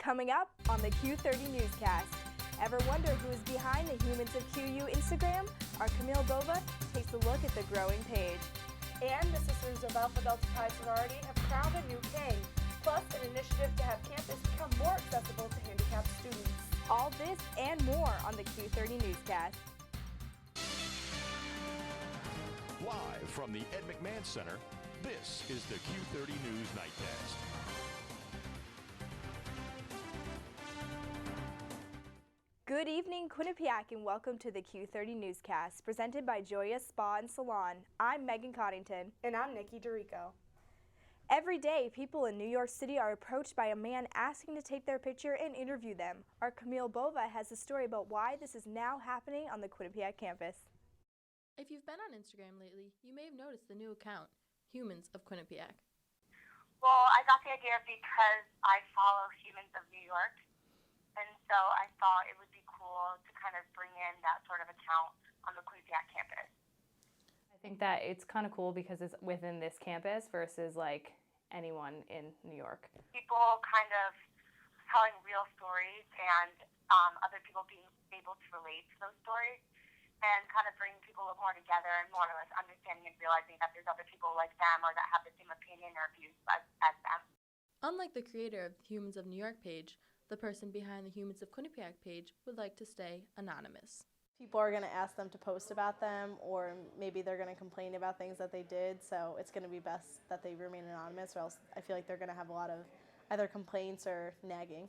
Coming up on the Q30 Newscast. Ever wonder who is behind the Humans of QU Instagram? Our Camille Bova takes a look at the growing page. And the Sisters of Alpha Delta Pi sorority have crowned a new king, plus an initiative to have campus become more accessible to handicapped students. All this and more on the Q30 Newscast. Live from the Ed McMahon Center, this is the Q30 News Nightcast. Good evening, Quinnipiac, and welcome to the Q30 Newscast, presented by Joya Spa and Salon. I'm Megan Coddington. And I'm Nikki Dorico. Every day, people in New York City are approached by a man asking to take their picture and interview them. Our Camille Bova has a story about why this is now happening on the Quinnipiac campus. If you've been on Instagram lately, you may have noticed the new account, Humans of Quinnipiac. Well, I got the idea because I follow Humans of New York, and so I thought it would be cool to kind of bring in that sort of account on the Quinnipiac campus. I think that it's kind of cool because it's within this campus versus like anyone in New York. People kind of telling real stories and other people being able to relate to those stories and kind of bringing people more together and more or less understanding and realizing that there's other people like them or that have the same opinion or views as them. Unlike the creator of the Humans of New York page, the person behind the Humans of Quinnipiac page would like to stay anonymous. People are going to ask them to post about them, or maybe they're going to complain about things that they did, so it's going to be best that they remain anonymous, or else I feel like they're going to have a lot of either complaints or nagging.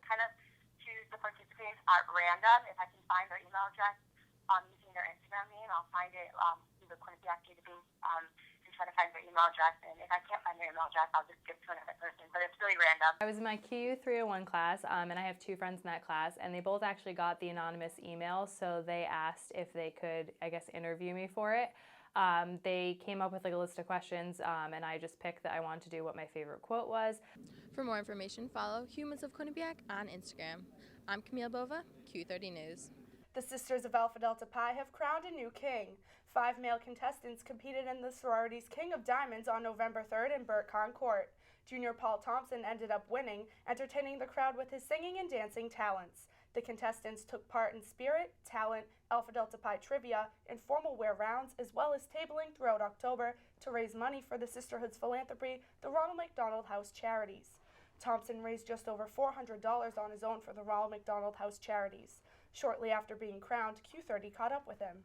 Kind of choose the participants at random. If I can find their email address using their Instagram name, I'll find it through the Quinnipiac database and try to find their email address. And if I can't find their email address, I'll just give it to another person. But it's really random. I was in my Q301 class, and I have two friends in that class, and they both actually got the anonymous email, so they asked if they could, I guess, interview me for it. They came up with like a list of questions, and I just picked that I wanted to do what my favorite quote was. For more information, follow Humans of Quinnipiac on Instagram. I'm Camille Bova, Q30 News. The Sisters of Alpha Delta Pi have crowned a new king. 5 male contestants competed in the sorority's King of Diamonds on November 3rd in Burtcon Court. Junior Paul Thompson ended up winning, entertaining the crowd with his singing and dancing talents. The contestants took part in spirit, talent, Alpha Delta Pi trivia, and formal wear rounds, as well as tabling throughout October to raise money for the Sisterhood's philanthropy, the Ronald McDonald House Charities. Thompson raised just over $400 on his own for the Ronald McDonald House Charities. Shortly after being crowned, Q30 caught up with him.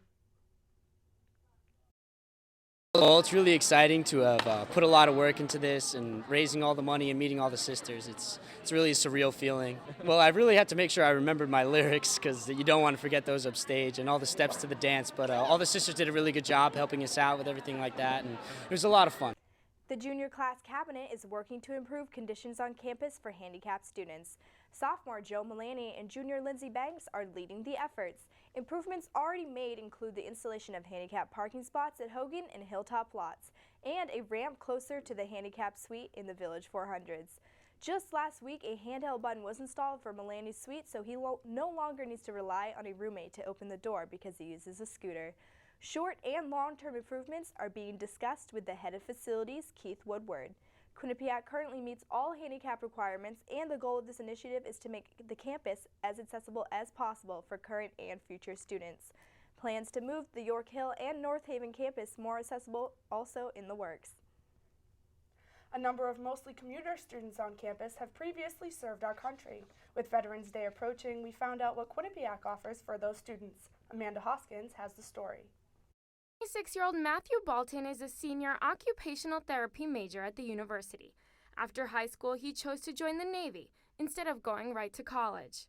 Well, it's really exciting to have put a lot of work into this and raising all the money and meeting all the sisters. It's really a surreal feeling. Well, I really had to make sure I remembered my lyrics because you don't want to forget those upstage and all the steps to the dance. But all the sisters did a really good job helping us out with everything like that, and it was a lot of fun. The junior class cabinet is working to improve conditions on campus for handicapped students. Sophomore Joe Mullaney and junior Lindsay Banks are leading the efforts. Improvements already made include the installation of handicapped parking spots at Hogan and Hilltop lots, and a ramp closer to the handicapped suite in the Village 400s. Just last week, a handheld button was installed for Mullaney's suite, so he no longer needs to rely on a roommate to open the door because he uses a scooter. Short and long-term improvements are being discussed with the head of facilities, Keith Woodward. Quinnipiac currently meets all handicap requirements, and the goal of this initiative is to make the campus as accessible as possible for current and future students. Plans to move the York Hill and North Haven campus more accessible also in the works. A number of mostly commuter students on campus have previously served our country. With Veterans Day approaching, we found out what Quinnipiac offers for those students. Amanda Hoskins has the story. 26-year-old Matthew Balton is a senior occupational therapy major at the university. After high school, he chose to join the Navy instead of going right to college.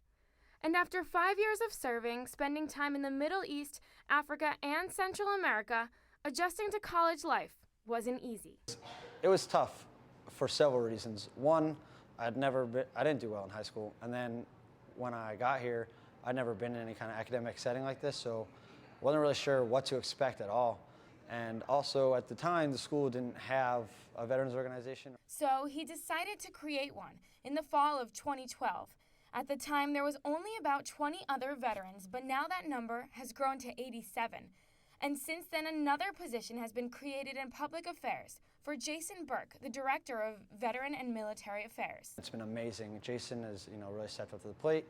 And after 5 years of serving, spending time in the Middle East, Africa, and Central America, adjusting to college life wasn't easy. It was tough for several reasons. One, I didn't do well in high school, and then when I got here, I'd never been in any kind of academic setting like this, so wasn't really sure what to expect at all. And also at the time, the school didn't have a veterans organization. So he decided to create one in the fall of 2012. At the time, there was only about 20 other veterans, but now that number has grown to 87. And since then, another position has been created in public affairs for Jason Burke, the Director of Veteran and Military Affairs. It's been amazing. Jason has, really stepped up to the plate,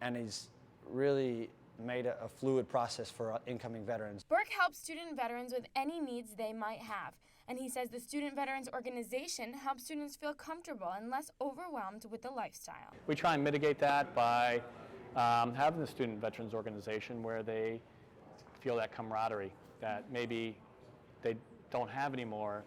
and he's really made a fluid process for incoming veterans. Burke helps student veterans with any needs they might have, and he says the Student Veterans Organization helps students feel comfortable and less overwhelmed with the lifestyle. We try and mitigate that by having the Student Veterans Organization where they feel that camaraderie that maybe they don't have anymore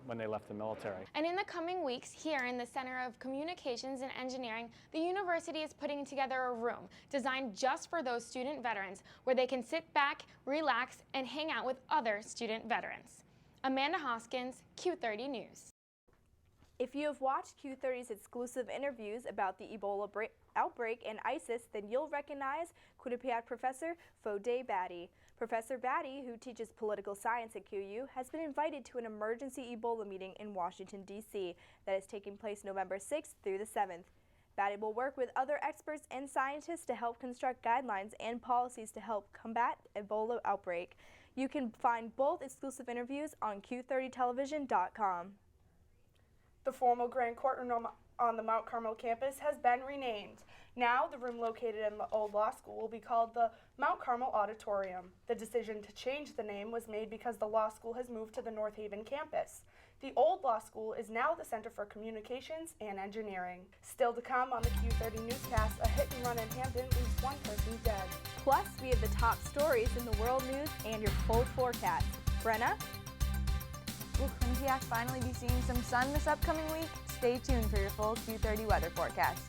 when they left the military. And in the coming weeks, here in the Center of Communications and Engineering, the university is putting together a room designed just for those student veterans where they can sit back, relax, and hang out with other student veterans. Amanda Hoskins, Q30 News. If you have watched Q30's exclusive interviews about the Ebola outbreak and ISIS, then you'll recognize Quinnipiac professor Fode Batty. Professor Batty, who teaches political science at QU, has been invited to an emergency Ebola meeting in Washington, D.C. that is taking place November 6th through the 7th. Batty will work with other experts and scientists to help construct guidelines and policies to help combat Ebola outbreak. You can find both exclusive interviews on Q30television.com. The formal Grand Courtroom on the Mount Carmel campus has been renamed. Now, the room located in the old law school will be called the Mount Carmel Auditorium. The decision to change the name was made because the law school has moved to the North Haven campus. The old law school is now the Center for Communications and Engineering. Still to come on the Q30 Newscast, a hit and run in Hampton leaves one person dead. Plus, we have the top stories in the world news and your full forecast. Brenna? Will Quinnipiac finally be seeing some sun this upcoming week? Stay tuned for your full Q30 weather forecast.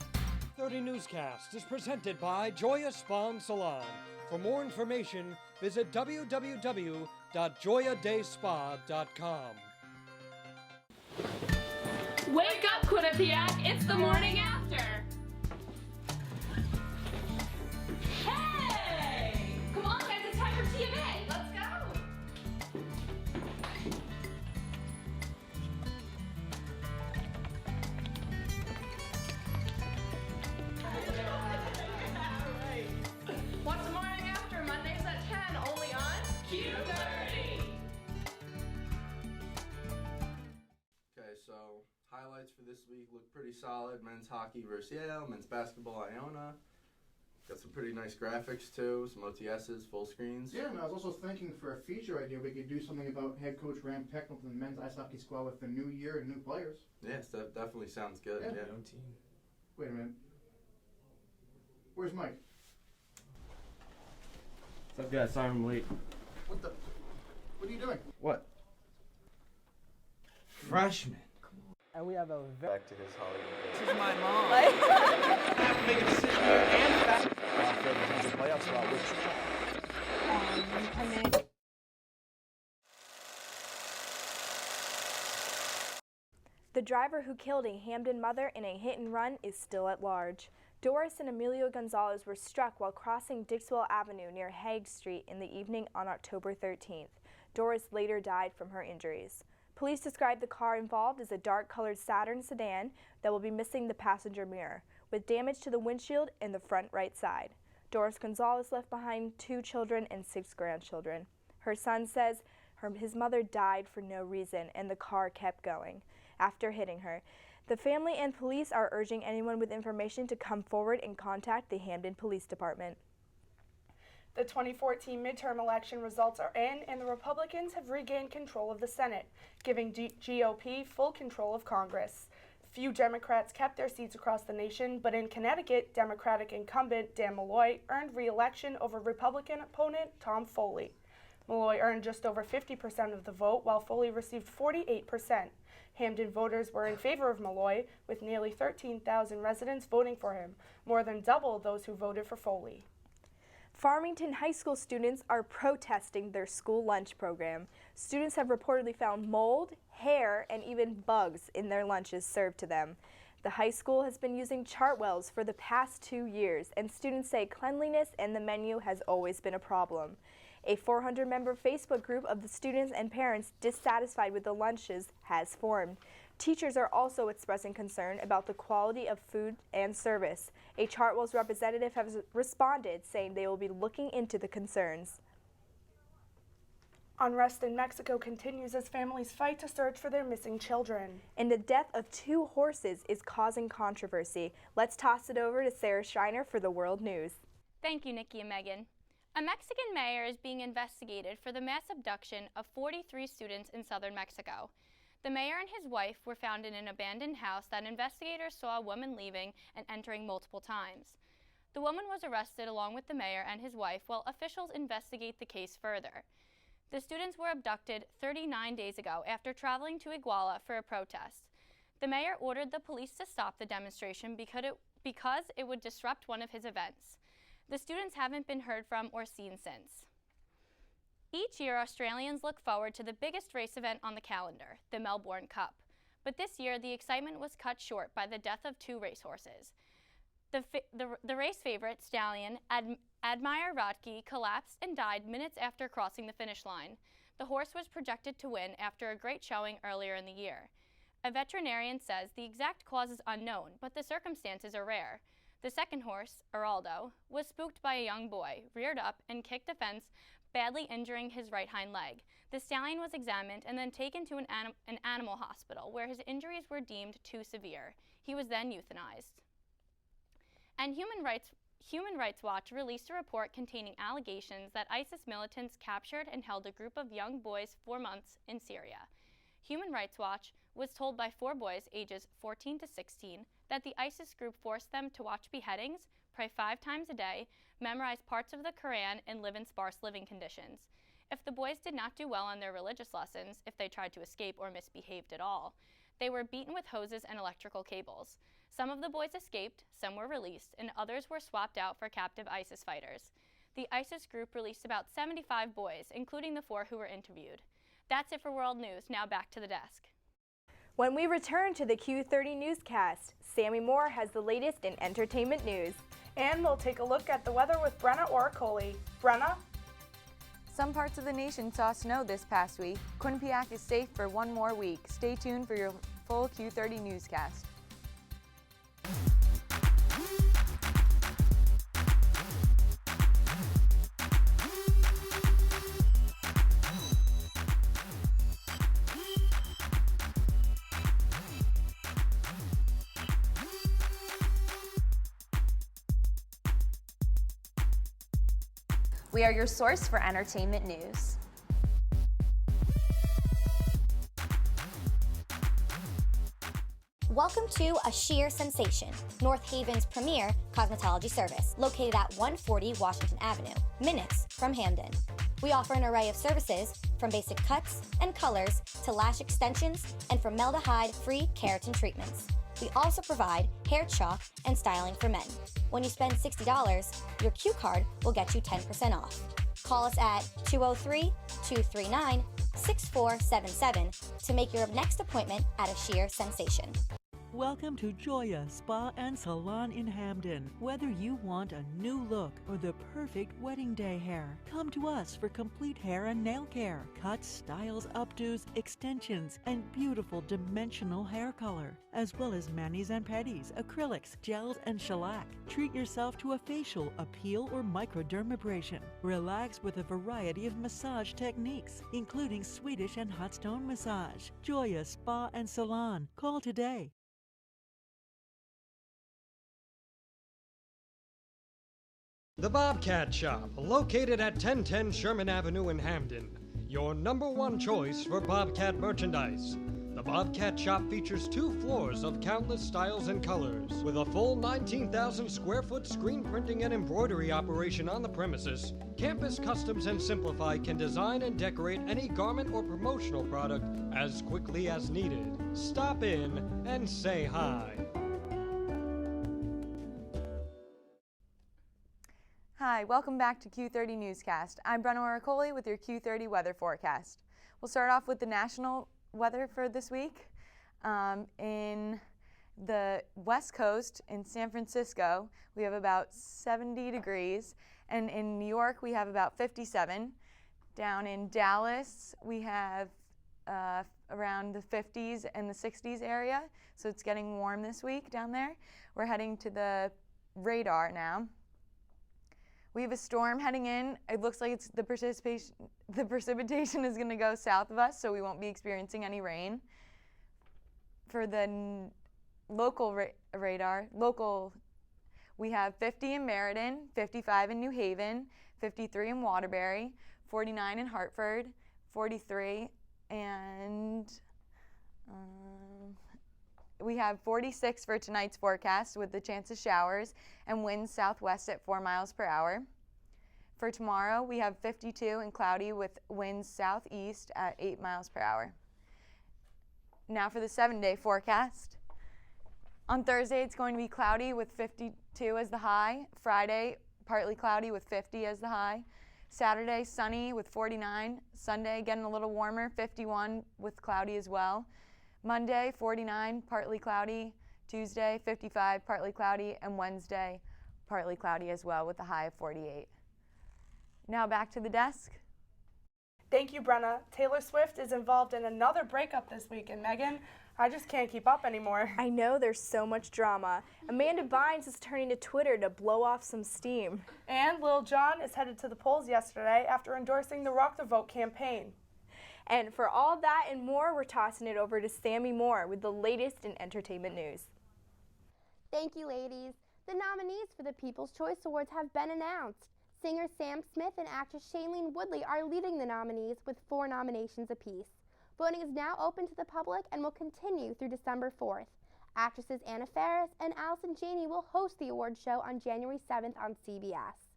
Q30 Newscast is presented by Joya Spa and Salon. For more information, visit www.joyadayspa.com. Wake up, Quinnipiac! It's the morning after! Hey! Come on, guys, it's time for TMA! Let's go! What's the morning after? Mondays at 10, only on Q30! Okay, so highlights for this week look pretty solid. Men's hockey versus Yale, men's basketball Iona. Got some pretty nice graphics too, some OTSs, full screens. Yeah, and I was also thinking for a feature idea, we could do something about head coach Rand Pecknell from the men's ice hockey squad with the new year and new players. Yes, that definitely sounds good. Yeah. Young team. Wait a minute. Where's Mike? What's up, guys? Sorry I'm late. What are you doing? What? Freshman. And we have a back to his Hollywood. This is my mom. Make a decision here and back. Playoff spot, The driver who killed a Hamden mother in a hit and run is still at large. Doris and Emilio Gonzalez were struck while crossing Dixwell Avenue near Hague Street in the evening on October 13th. Doris later died from her injuries. Police described the car involved as a dark-colored Saturn sedan that will be missing the passenger mirror, with damage to the windshield and the front right side. Doris Gonzalez left behind 2 children and 6 grandchildren. Her son says his mother died for no reason and the car kept going after hitting her. The family and police are urging anyone with information to come forward and contact the Hamden Police Department. The 2014 midterm election results are in, and the Republicans have regained control of the Senate, giving GOP full control of Congress. Few Democrats kept their seats across the nation, but in Connecticut, Democratic incumbent Dan Malloy earned re-election over Republican opponent Tom Foley. Malloy earned just over 50% of the vote, while Foley received 48%. Hamden voters were in favor of Malloy, with nearly 13,000 residents voting for him, more than double those who voted for Foley. Farmington High School students are protesting their school lunch program. Students have reportedly found mold, hair, and even bugs in their lunches served to them. The high school has been using Chartwells for the past 2 years, and students say cleanliness and the menu has always been a problem. A 400-member Facebook group of the students and parents dissatisfied with the lunches has formed. Teachers are also expressing concern about the quality of food and service. A Chartwell's representative has responded, saying they will be looking into the concerns. Unrest in Mexico continues as families fight to search for their missing children. And the death of 2 horses is causing controversy. Let's toss it over to Sarah Schreiner for the World News. Thank you, Nikki and Megan. A Mexican mayor is being investigated for the mass abduction of 43 students in southern Mexico. The mayor and his wife were found in an abandoned house that investigators saw a woman leaving and entering multiple times. The woman was arrested along with the mayor and his wife while officials investigate the case further. The students were abducted 39 days ago after traveling to Iguala for a protest. The mayor ordered the police to stop the demonstration because it would disrupt one of his events. The students haven't been heard from or seen since. Each year, Australians look forward to the biggest race event on the calendar, the Melbourne Cup. But this year, the excitement was cut short by the death of 2 racehorses. The race favorite, stallion, Admire Radke, collapsed and died minutes after crossing the finish line. The horse was projected to win after a great showing earlier in the year. A veterinarian says the exact cause is unknown, but the circumstances are rare. The second horse, Araldo, was spooked by a young boy, reared up, and kicked a fence, badly injuring his right hind leg. The stallion was examined and then taken to an animal hospital, where his injuries were deemed too severe. He was then euthanized. And Human Rights Watch released a report containing allegations that ISIS militants captured and held a group of young boys 4 months in Syria. Human Rights Watch was told by 4 boys ages 14 to 16 that the ISIS group forced them to watch beheadings, pray 5 times a day, memorize parts of the Quran, and live in sparse living conditions. If the boys did not do well on their religious lessons, if they tried to escape or misbehaved at all, they were beaten with hoses and electrical cables. Some of the boys escaped, some were released, and others were swapped out for captive ISIS fighters. The ISIS group released about 75 boys, including the 4 who were interviewed. That's it for World News. Now back to the desk. When we return to the Q30 Newscast, Sammy Moore has the latest in entertainment news. And we'll take a look at the weather with Brenna Oracoli. Brenna? Some parts of the nation saw snow this past week. Quinnipiac is safe for 1 more week. Stay tuned for your full Q30 Newscast. We are your source for entertainment news. Welcome to A Sheer Sensation, North Haven's premier cosmetology service, located at 140 Washington Avenue, minutes from Hamden. We offer an array of services, from basic cuts and colors to lash extensions and formaldehyde-free keratin treatments. We also provide hair chalk and styling for men. When you spend $60, your Q card will get you 10% off. Call us at 203-239-6477 to make your next appointment at A Sheer Sensation. Welcome to Joya Spa and Salon in Hamden. Whether you want a new look or the perfect wedding day hair, come to us for complete hair and nail care, cuts, styles, updos, extensions, and beautiful dimensional hair color, as well as manis and pedis, acrylics, gels, and shellac. Treat yourself to a facial, a peel, or microdermabrasion. Relax with a variety of massage techniques, including Swedish and hot stone massage. Joya Spa and Salon. Call today. The Bobcat Shop, located at 1010 Sherman Avenue in Hamden. Your #1 choice for Bobcat merchandise. The Bobcat Shop features 2 floors of countless styles and colors. With a full 19,000 square foot screen printing and embroidery operation on the premises, Campus Customs and Simplify can design and decorate any garment or promotional product as quickly as needed. Stop in and say hi. Hi, welcome back to Q30 Newscast. I'm Brenna Oracoli with your Q30 weather forecast. We'll start off with the national weather for this week. In the West Coast, in San Francisco, we have about 70 degrees, and in New York, we have about 57. Down in Dallas, we have around the 50s and the 60s area, so it's getting warm this week down there. We're heading to the radar now. We have a storm heading in. It looks like the precipitation is going to go south of us, so we won't be experiencing any rain. For the local radar, we have 50 in Meriden, 55 in New Haven, 53 in Waterbury, 49 in Hartford, 43, and we have 46 for tonight's forecast with the chance of showers and winds southwest at 4 miles per hour. For tomorrow, we have 52 and cloudy with winds southeast at 8 miles per hour. Now for the 7-day forecast. On Thursday, it's going to be cloudy with 52 as the high. Friday, partly cloudy with 50 as the high. Saturday, sunny with 49. Sunday, getting a little warmer, 51 with cloudy as well. Monday, 49, partly cloudy. Tuesday, 55, partly cloudy. And Wednesday, partly cloudy as well with a high of 48. Now back to the desk. Thank you, Brenna. Taylor Swift is involved in another breakup this week, and Megan, I just can't keep up anymore. I know, there's so much drama. Amanda Bynes is turning to Twitter to blow off some steam. And Lil Jon is headed to the polls yesterday after endorsing the Rock the Vote campaign. And for all that and more, we're tossing it over to Sammy Moore with the latest in entertainment news. Thank you, ladies. The nominees for the People's Choice Awards have been announced. Singer Sam Smith and actress Shailene Woodley are leading the nominees with 4 nominations apiece. Voting is now open to the public and will continue through December 4th. Actresses Anna Faris and Allison Janney will host the award show on January 7th on CBS.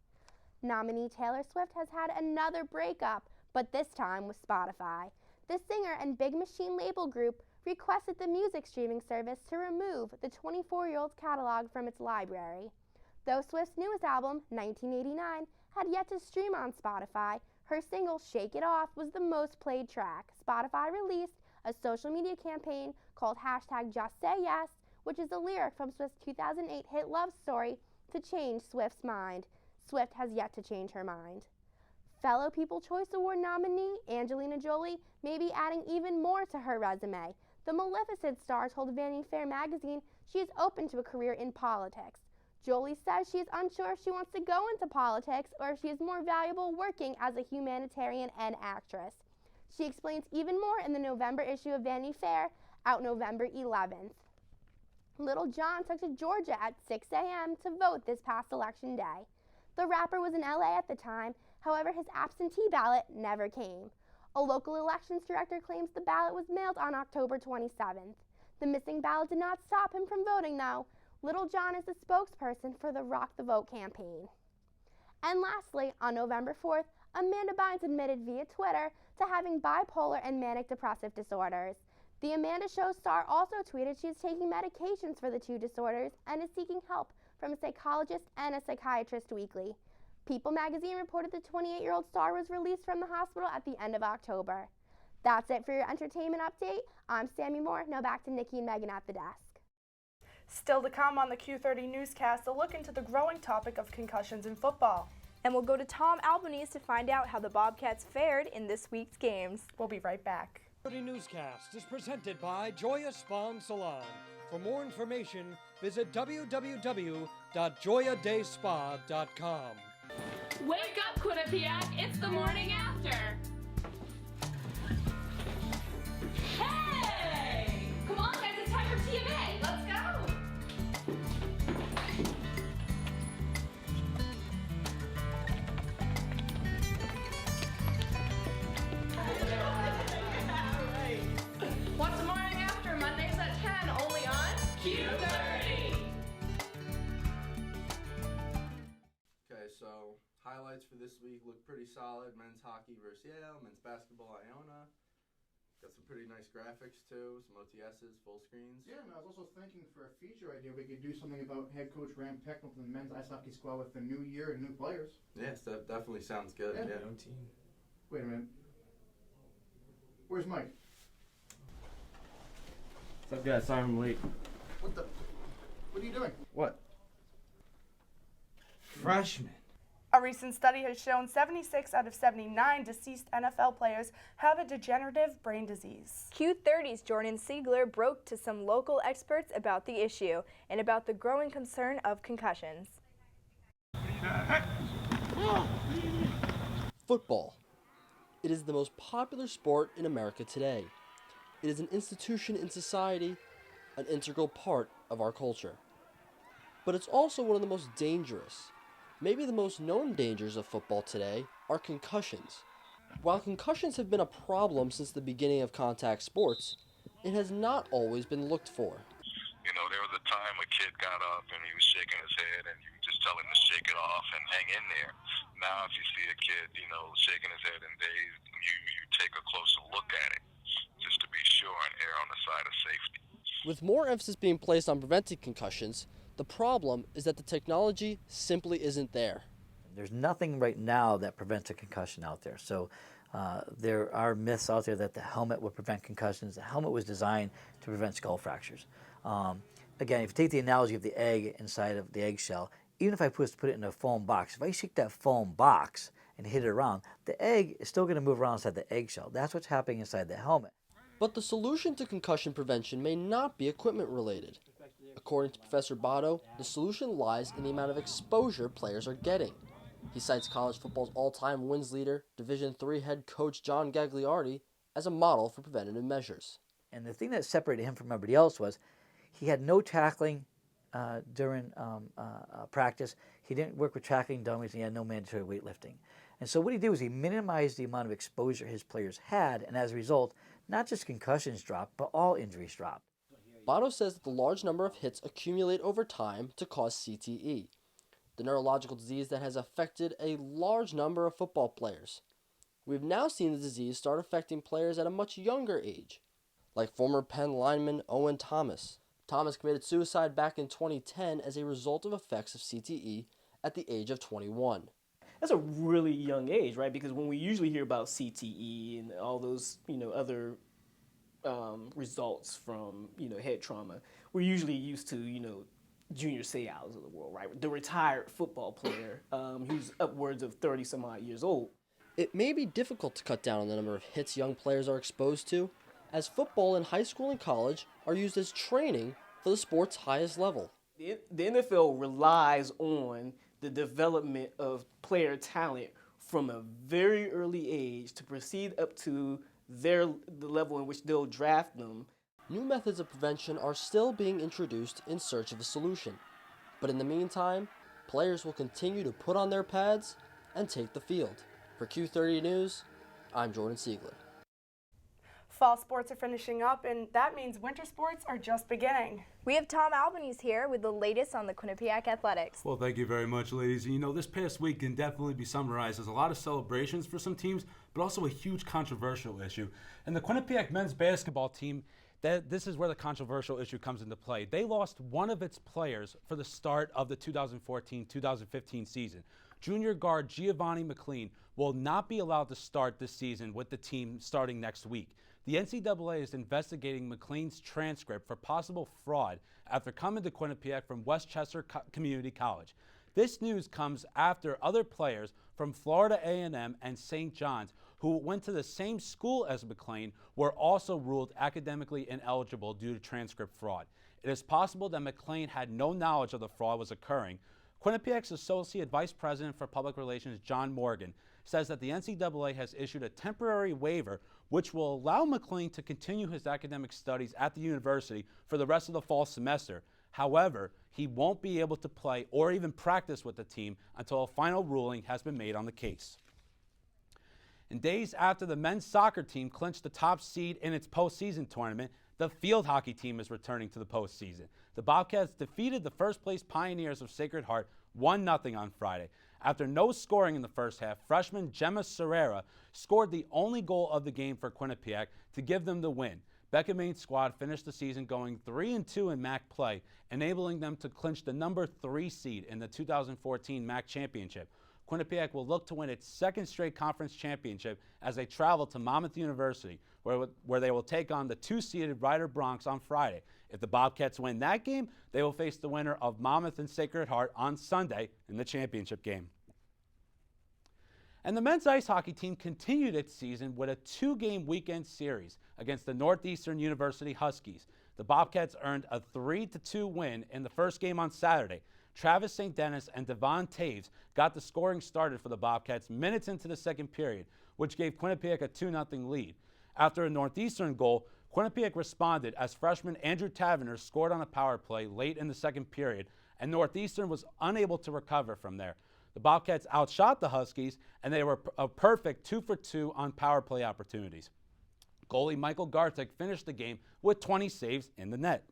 Nominee Taylor Swift has had another breakup, but this time with Spotify. The singer and Big Machine label group requested the music streaming service to remove the 24-year-old's catalog from its library. Though Swift's newest album, 1989, had yet to stream on Spotify, her single Shake It Off was the most played track. Spotify released a social media campaign called #JustSayYes, which is a lyric from Swift's 2008 hit Love Story, to change Swift's mind. Swift has yet to change her mind. Fellow People's Choice Award nominee Angelina Jolie may be adding even more to her resume. The Maleficent star told Vanity Fair magazine she is open to a career in politics. Jolie says she is unsure if she wants to go into politics or if she is more valuable working as a humanitarian and actress. She explains even more in the November issue of Vanity Fair, out November 11th. Little John took to Georgia at 6 a.m. to vote this past election day. The rapper was in LA at the time, however his absentee ballot never came. A local elections director claims the ballot was mailed on October 27th. The missing ballot did not stop him from voting though. Little John is the spokesperson for the Rock the Vote campaign. And lastly, on November 4th, Amanda Bynes admitted via Twitter to having bipolar and manic depressive disorders. The Amanda Show star also tweeted she is taking medications for the 2 disorders and is seeking help from a psychologist and a psychiatrist weekly. People magazine reported the 28-year-old star was released from the hospital at the end of October. That's it for your entertainment update. I'm Sammy Moore. Now back to Nikki and Megan at the desk. Still to come on the Q30 Newscast, a look into the growing topic of concussions in football. And we'll go to Tom Albanese to find out how the Bobcats fared in this week's games. We'll be right back. Q30 Newscast is presented by Joya Spa and Salon. For more information, visit www.joyadayspa.com. Wake up, Quinnipiac! It's the morning after! Hey! Come on, guys, it's time for TMA! Let's go! What's the morning after? Mondays at 10, only on Q30! Okay, so highlights for this week look pretty solid. Men's hockey versus Yale, men's basketball Iona. Got some pretty nice graphics too, some OTSs, full screens. Yeah, and I was also thinking for a feature idea, we could do something about head coach Rand Pecknold and the men's ice hockey squad with the new year and new players. Yes, that definitely sounds good. Yeah. Young team. Wait a minute. Where's Mike? What's up, guys? Sorry I'm late. What are you doing? What? Freshman. A recent study has shown 76 out of 79 deceased NFL players have a degenerative brain disease. Q30's Jordan Siegler broke to some local experts about the issue and about the growing concern of concussions. Football. It is the most popular sport in America today. It is an institution in society, an integral part of our culture. But it's also one of the most dangerous. Maybe the most known dangers of football today are concussions. While concussions have been a problem since the beginning of contact sports, it has not always been looked for. You know, there was a time a kid got up and he was shaking his head and you just tell him to shake it off and hang in there. Now if you see a kid, you know, shaking his head and dazed, you take a closer look at it just to be sure and err on the side of safety. With more emphasis being placed on preventing concussions, the problem is that the technology simply isn't there. There's nothing right now that prevents a concussion out there. So there are myths out there that the helmet would prevent concussions. The helmet was designed to prevent skull fractures. Again, if you take the analogy of the egg inside of the eggshell, even if I put it in a foam box, if I shake that foam box and hit it around, the egg is still going to move around inside the eggshell. That's what's happening inside the helmet. But the solution to concussion prevention may not be equipment related. According to Professor Botto, the solution lies in the amount of exposure players are getting. He cites college football's all-time wins leader, Division III head coach John Gagliardi, as a model for preventative measures. And the thing that separated him from everybody else was he had no tackling during practice. He didn't work with tackling dummies, and he had no mandatory weightlifting. And so what he did was he minimized the amount of exposure his players had, and as a result, not just concussions dropped, but all injuries dropped. Botto says that the large number of hits accumulate over time to cause CTE, the neurological disease that has affected a large number of football players. We've now seen the disease start affecting players at a much younger age, like former Penn lineman Owen Thomas. Thomas committed suicide back in 2010 as a result of effects of CTE at the age of 21. That's a really young age, right? Because when we usually hear about CTE and all those, other results from, head trauma, we're usually used to, Junior Seau's of the world, right? The retired football player who's upwards of 30 some odd years old. It may be difficult to cut down on the number of hits young players are exposed to, as football in high school and college are used as training for the sport's highest level. The NFL relies on the development of player talent from a very early age to proceed up to the level in which they'll draft them. New methods of prevention are still being introduced in search of a solution. But in the meantime, players will continue to put on their pads and take the field. For Q30 News, I'm Jordan Siegler. Fall sports are finishing up, and that means winter sports are just beginning. We have Tom Albanese here with the latest on the Quinnipiac Athletics. Well, thank you very much, ladies. And this past week can definitely be summarized as a lot of celebrations for some teams, but also a huge controversial issue. And the Quinnipiac men's basketball team, this is where the controversial issue comes into play. They lost one of its players for the start of the 2014-2015 season. Junior guard Giovanni McLean will not be allowed to start this season with the team starting next week. The NCAA is investigating McLean's transcript for possible fraud after coming to Quinnipiac from Westchester Community College. This news comes after other players from Florida A&M and St. John's who went to the same school as McLean were also ruled academically ineligible due to transcript fraud. It is possible that McLean had no knowledge of the fraud was occurring. Quinnipiac's Associate Vice President for Public Relations, John Morgan, says that the NCAA has issued a temporary waiver which will allow McLean to continue his academic studies at the university for the rest of the fall semester. However, he won't be able to play or even practice with the team until a final ruling has been made on the case. In days after the men's soccer team clinched the top seed in its postseason tournament, the field hockey team is returning to the postseason. The Bobcats defeated the first-place Pioneers of Sacred Heart 1-0 on Friday. After no scoring in the first half, freshman Gemma Serrera scored the only goal of the game for Quinnipiac to give them the win. Becca Main's squad finished the season going 3-2 in MAC play, enabling them to clinch the number 3 seed in the 2014 MAC championship. Quinnipiac will look to win its second straight conference championship as they travel to Monmouth University, where they will take on the 2-seeded Rider Broncs on Friday. If the Bobcats win that game, they will face the winner of Monmouth and Sacred Heart on Sunday in the championship game. And the men's ice hockey team continued its season with a 2-game weekend series against the Northeastern University Huskies. The Bobcats earned a 3-2 win in the first game on Saturday. Travis St. Dennis and Devon Taves got the scoring started for the Bobcats minutes into the second period, which gave Quinnipiac a 2-0 lead. After a Northeastern goal, Quinnipiac responded as freshman Andrew Taverner scored on a power play late in the second period, and Northeastern was unable to recover from there. The Bobcats outshot the Huskies, and they were a perfect 2 for 2 on power play opportunities. Goalie Michael Gartek finished the game with 20 saves in the net.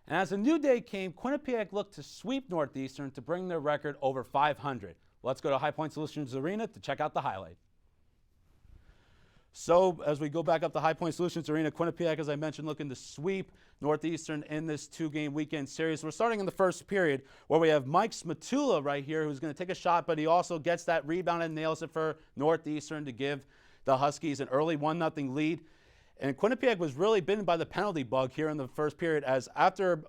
And as a new day came, Quinnipiac looked to sweep Northeastern to bring their record over 500. Let's go to High Point Solutions Arena to check out the highlight. So as we go back up to High Point Solutions Arena, Quinnipiac, as I mentioned, looking to sweep Northeastern in this 2-game weekend series. We're starting in the first period where we have Mike Smatula right here who's going to take a shot, but he also gets that rebound and nails it for Northeastern to give the Huskies an early 1-0 lead. And Quinnipiac was really bitten by the penalty bug here in the first period, as after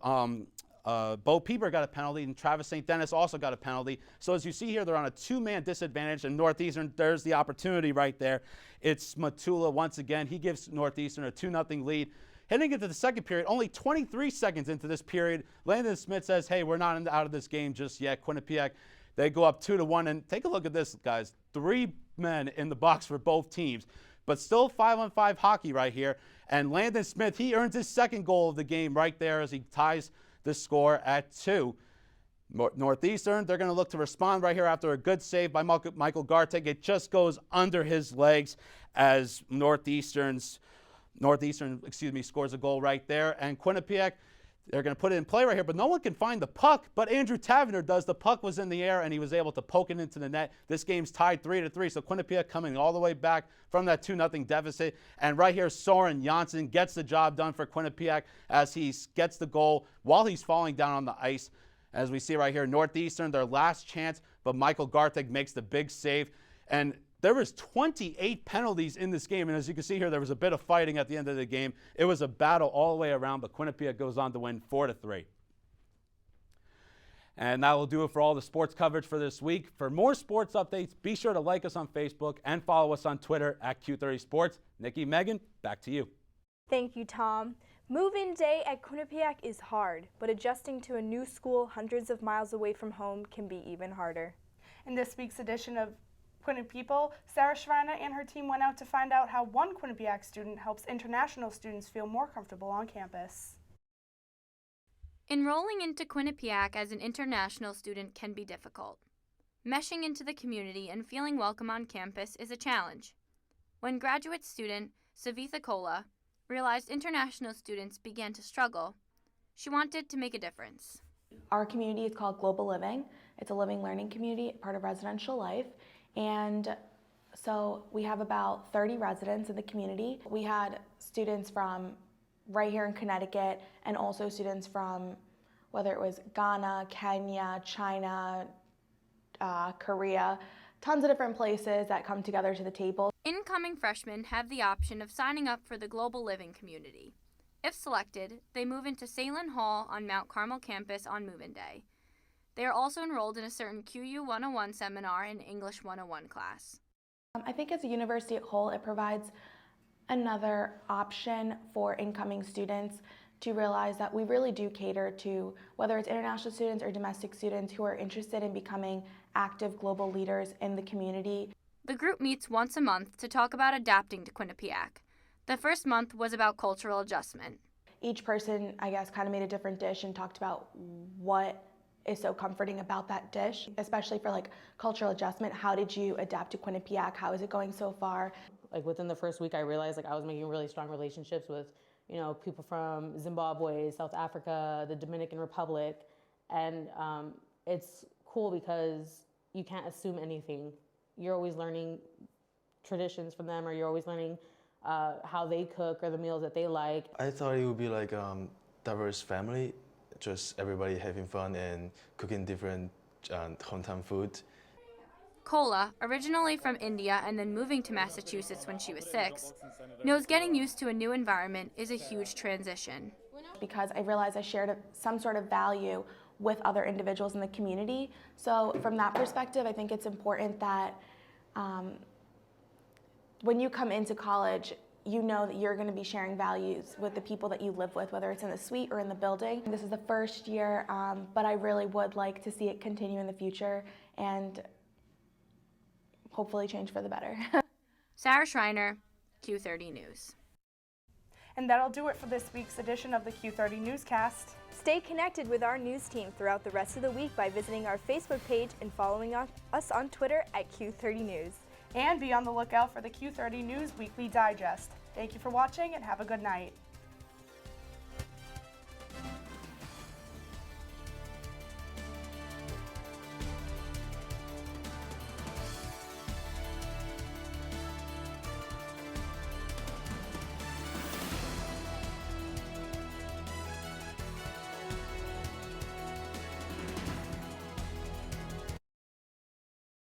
Bo Pieper got a penalty and Travis St. Dennis also got a penalty. So as you see here, they're on a 2-man disadvantage, and Northeastern, there's the opportunity right there. It's Matula once again. He gives Northeastern a 2-0 lead. Heading into the second period, only 23 seconds into this period, Landon Smith says, hey, we're not out of this game just yet. Quinnipiac, they go up 2-1, and take a look at this, guys. 3 men in the box for both teams, but still 5-on-5 hockey right here. And Landon Smith, he earns his second goal of the game right there as he ties the score at 2. Northeastern, they're going to look to respond right here after a good save by Michael Gartek. It just goes under his legs as Northeastern, scores a goal right there. And Quinnipiac, they're going to put it in play right here, but no one can find the puck. But Andrew Taverner does. The puck was in the air, and he was able to poke it into the net. This game's tied 3-3, so Quinnipiac coming all the way back from that 2-0 deficit. And right here, Soren Janssen gets the job done for Quinnipiac as he gets the goal while he's falling down on the ice. As we see right here, Northeastern, their last chance, but Michael Gartek makes the big save. And there was 28 penalties in this game, and as you can see here, there was a bit of fighting at the end of the game. It was a battle all the way around, but Quinnipiac goes on to win 4-3. And that will do it for all the sports coverage for this week. For more sports updates, be sure to like us on Facebook and follow us on Twitter at Q30 Sports. Nikki, Megan, back to you. Thank you, Tom. Move-in day at Quinnipiac is hard, but adjusting to a new school hundreds of miles away from home can be even harder. In this week's edition of Quinnipiac People, Sarah Schreiner and her team went out to find out how one Quinnipiac student helps international students feel more comfortable on campus. Enrolling into Quinnipiac as an international student can be difficult. Meshing into the community and feeling welcome on campus is a challenge. When graduate student Savitha Kola realized international students began to struggle, she wanted to make a difference. Our community is called Global Living. It's a living learning community, part of Residential Life. And so we have about 30 residents in the community. We had students from right here in Connecticut and also students from whether it was Ghana, Kenya, China, Korea, tons of different places that come together to the table. Incoming freshmen have the option of signing up for the Global Living community. If selected, they move into Salin Hall on Mount Carmel campus on move-in day. They are also enrolled in a certain QU 101 seminar and English 101 class. I think as a university at whole, it provides another option for incoming students to realize that we really do cater to whether it's international students or domestic students who are interested in becoming active global leaders in the community. The group meets once a month to talk about adapting to Quinnipiac. The first month was about cultural adjustment. Each person, I guess, kind of made a different dish and talked about what is so comforting about that dish, especially for like cultural adjustment. How did you adapt to Quinnipiac? How is it going so far? Like within the first week, I realized like I was making really strong relationships with, you know, people from Zimbabwe, South Africa, the Dominican Republic, and it's cool because you can't assume anything. You're always learning traditions from them, or you're always learning how they cook or the meals that they like. I thought it would be like diverse family, just everybody having fun and cooking different hometown food. Kola, originally from India and then moving to Massachusetts when she was 6, knows getting used to a new environment is a huge transition. Because I realized I shared some sort of value with other individuals in the community. So from that perspective, I think it's important that when you come into college, you know that you're going to be sharing values with the people that you live with, whether it's in the suite or in the building. This is the first year, but I really would like to see it continue in the future and hopefully change for the better. Sarah Schreiner, Q30 News. And that'll do it for this week's edition of the Q30 Newscast. Stay connected with our news team throughout the rest of the week by visiting our Facebook page and following us on Twitter at Q30 News. And be on the lookout for the Q30 News Weekly Digest. Thank you for watching and have a good night.